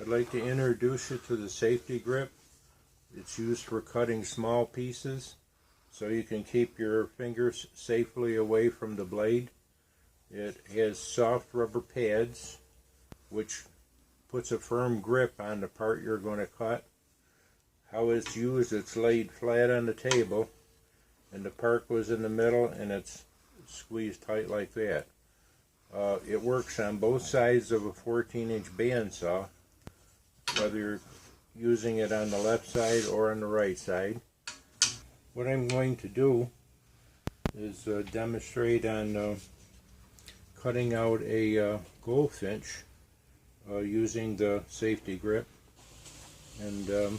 I'd like to introduce you to the safety grip. It's used for cutting small pieces so you can keep your fingers safely away from the blade. It has soft rubber pads which puts a firm grip on the part you're going to cut. How it's used, it's laid flat on the table and the part goes in the middle and it's squeezed tight like that. It works on both sides of a 14-inch bandsaw, whether you're using it on the left side or on the right side. What I'm going to do is demonstrate on cutting out a goldfinch using the safety grip, and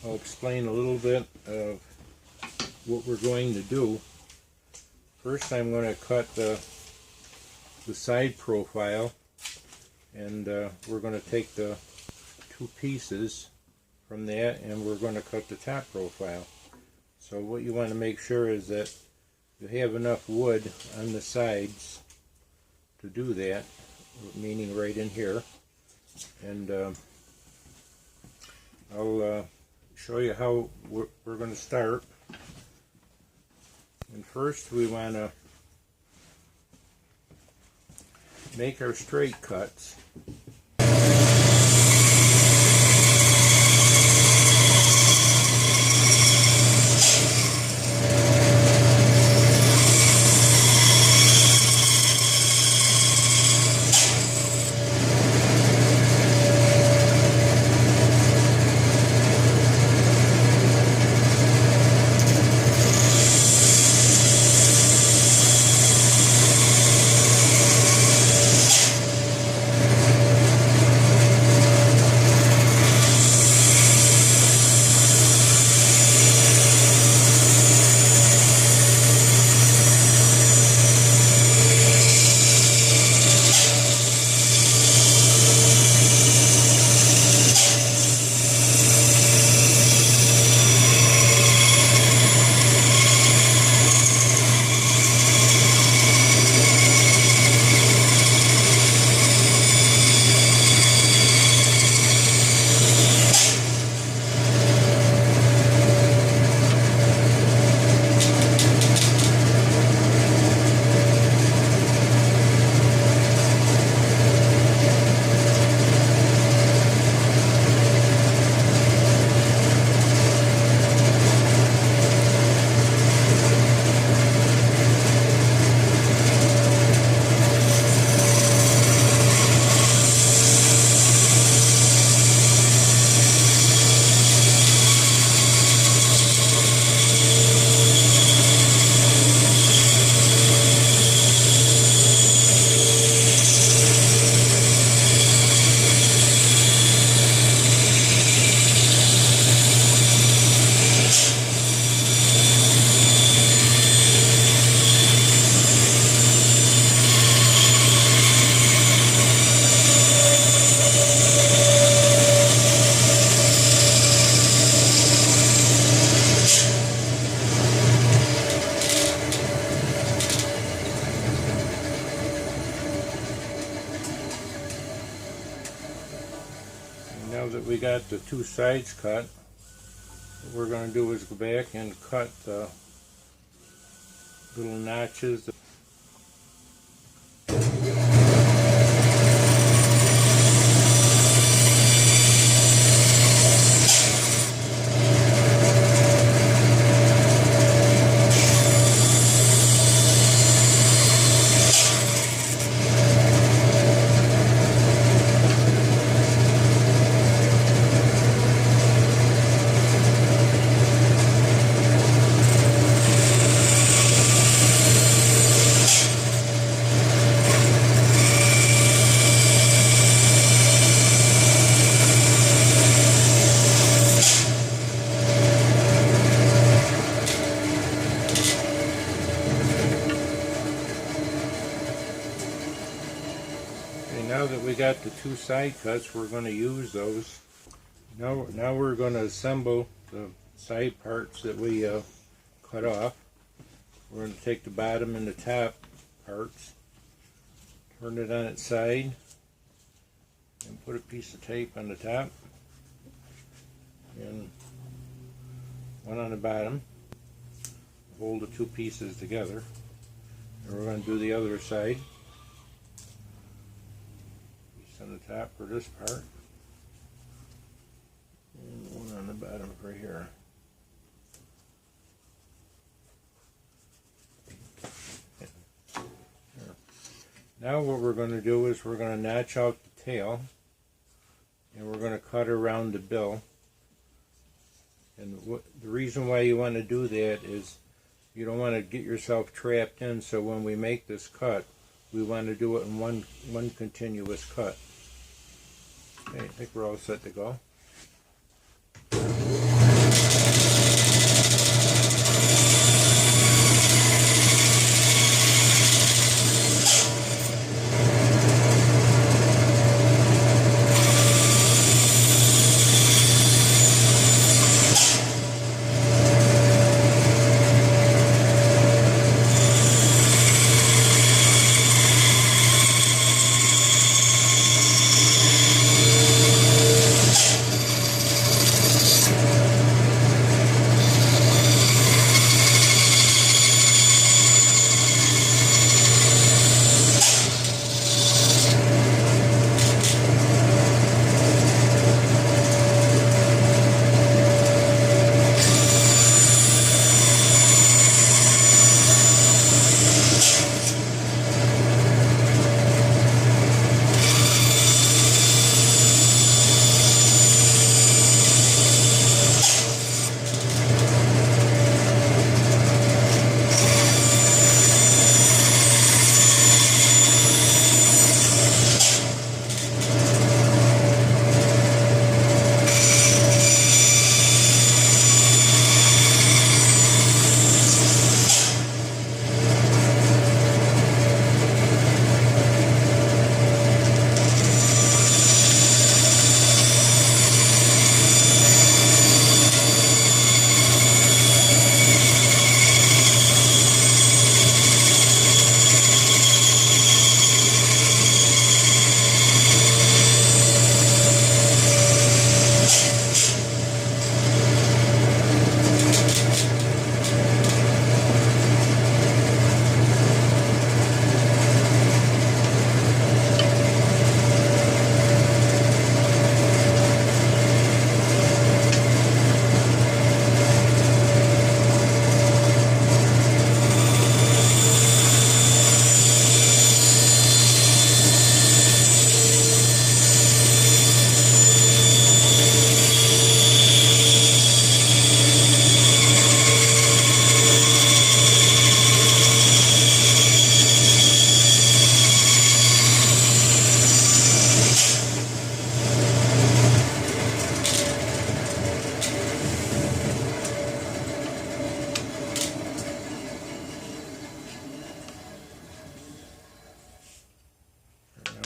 I'll explain a little bit of what we're going to do. First, I'm going to cut the side profile, and we're going to take the two pieces from that and we're going to cut the top profile. So what you want to make sure is that you have enough wood on the sides to do that, meaning right in here, and I'll show you how we're going to start. And first we want to make our straight cuts. Now that we got the two sides cut, what we're going to do is go back and cut the little notches. Now that we got the two side cuts, we're going to use those. Now we're going to assemble the side parts that we cut off. We're going to take the bottom and the top parts, turn it on its side, put a piece of tape on the top and one on the bottom. Hold the two pieces together. And we're going to do the other side. Piece on the top for this part. And one on the bottom for here. Now what we're going to do is we're going to notch out the tail and we're going to cut around the bill. And the reason why you want to do that is you don't want to get yourself trapped in, so when we make this cut, we want to do it in one continuous cut. Okay, I think we're all set to go.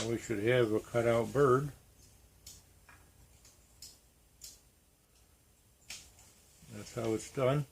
We should have a cutout bird. That's how it's done.